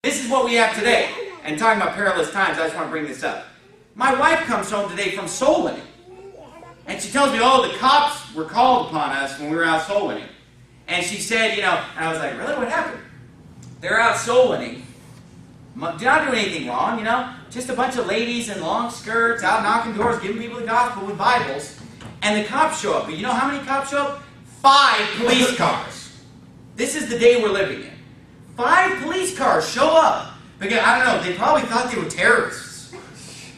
This is what we have today. And talking about perilous times, I just want to bring this up. My wife comes home today from soul winning. And she tells me, oh, the cops were called upon us when we were out soul winning. And she said, and I was like, really? What happened? They're out soul winning. Did not do anything wrong, Just a bunch of ladies in long skirts out knocking doors, giving people the gospel with Bibles. And the cops show up. But you know how many cops show up? 5 police cars. This is the day we're living in. 5 police cars show up. Because, I don't know, they probably thought they were terrorists.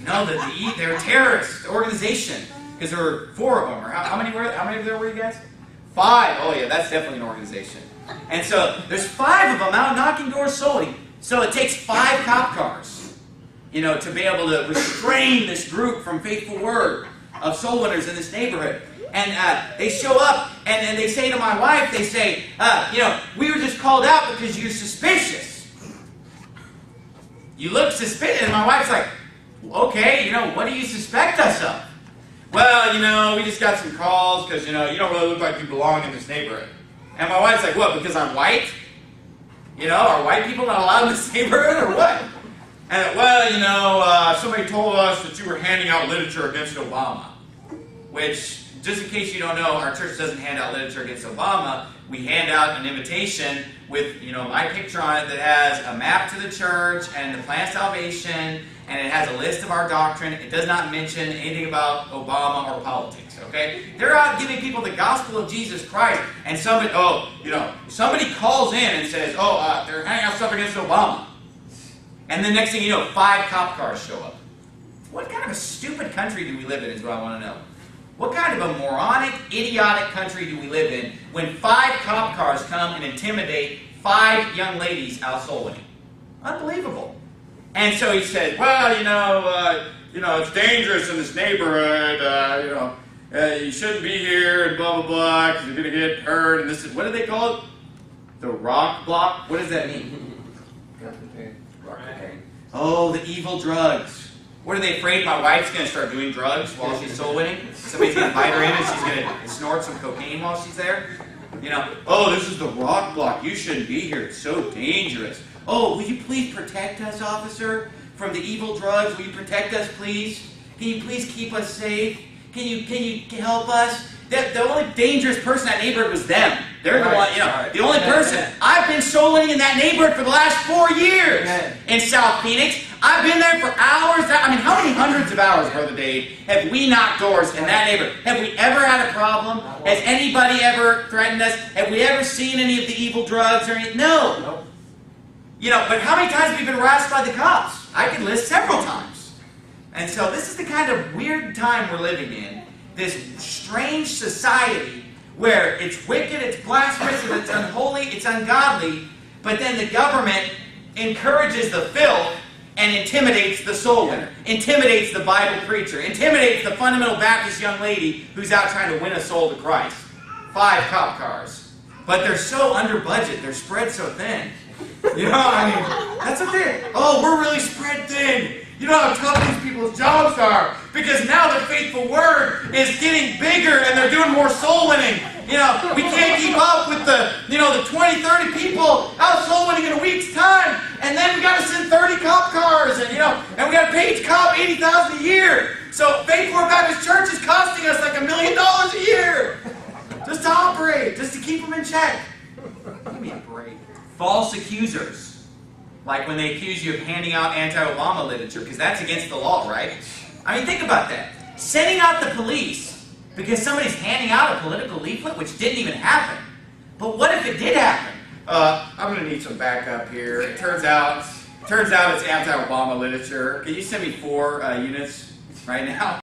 They're a terrorist organization. Because there were 4 of them. Or how many there were you guys? 5. Oh yeah, that's definitely an organization. And so, there's 5 of them out knocking doors solely. So it takes 5 cop cars, to be able to restrain this group from faithful word of soul winners in this neighborhood. And they show up, and they say to my wife, they say, we were just called out because you're suspicious. You look suspicious. And my wife's like, okay, what do you suspect us of? Well, we just got some calls because, you don't really look like you belong in this neighborhood. And my wife's like, what, because I'm white? Are white people not allowed in this neighborhood or what? And, somebody told us that you were handing out literature against Obama. Which, just in case you don't know, our church doesn't hand out literature against Obama. We hand out an invitation with, my picture on it that has a map to the church and the plan of salvation, and it has a list of our doctrine. It does not mention anything about Obama or politics, okay? They're out giving people the gospel of Jesus Christ, and somebody calls in and says, they're handing out stuff against Obama. And the next thing you know, 5 cop cars show up. What kind of a stupid country do we live in is what I want to know. What kind of a moronic, idiotic country do we live in when 5 cop cars come and intimidate 5 young ladies out soul winning? Unbelievable. And so he said, it's dangerous in this neighborhood, you shouldn't be here, and blah, blah, blah, because you're going to get hurt. And this is, what do they call it? The rock block? What does that mean? Rock cocaine. Oh, the evil drugs. What are they afraid my wife's going to start doing drugs while she's soul winning? Somebody's going to invite her in and she's going to snort some cocaine while she's there? This is the rock block. You shouldn't be here. It's so dangerous. Oh, will you please protect us, officer, from the evil drugs? Will you protect us, please? Can you please keep us safe? Can you help us? The only dangerous person in that neighborhood was them. They're the one, the only person. I've been soul winning in that neighborhood for the last 4 years in South Phoenix. I've been there for hours. How many hundreds of hours, Brother Dave, have we knocked doors in that neighborhood? Have we ever had a problem? Has anybody ever threatened us? Have we ever seen any of the evil drugs or anything? No. Nope. But how many times have we been harassed by the cops? I could list several times. And so this is the kind of weird time we're living in. This strange society where it's wicked, it's blasphemous, it's unholy, it's ungodly, but then the government encourages the filth and intimidates the soul winner, intimidates the Bible preacher, intimidates the fundamental Baptist young lady who's out trying to win a soul to Christ. 5 cop cars. But they're so under budget, they're spread so thin. That's what they're, we're really spread thin. You know how tough these people's jobs are. Because now the faithful word is getting bigger and they're doing more soul winning. We can't keep up with the 20, 30 people out soul winning in a week's time. And then we got to send 30 cop cars and we got to pay each cop $80,000 a year. So Faithful Word Baptist Church is costing us like $1 million a year. Just to operate, just to keep them in check. Give me a break. False accusers. Like when they accuse you of handing out anti-Obama literature, because that's against the law, right? Think about that. Sending out the police because somebody's handing out a political leaflet, which didn't even happen. But what if it did happen? I'm going to need some backup here. It turns out it's anti-Obama literature. Can you send me 4 units right now?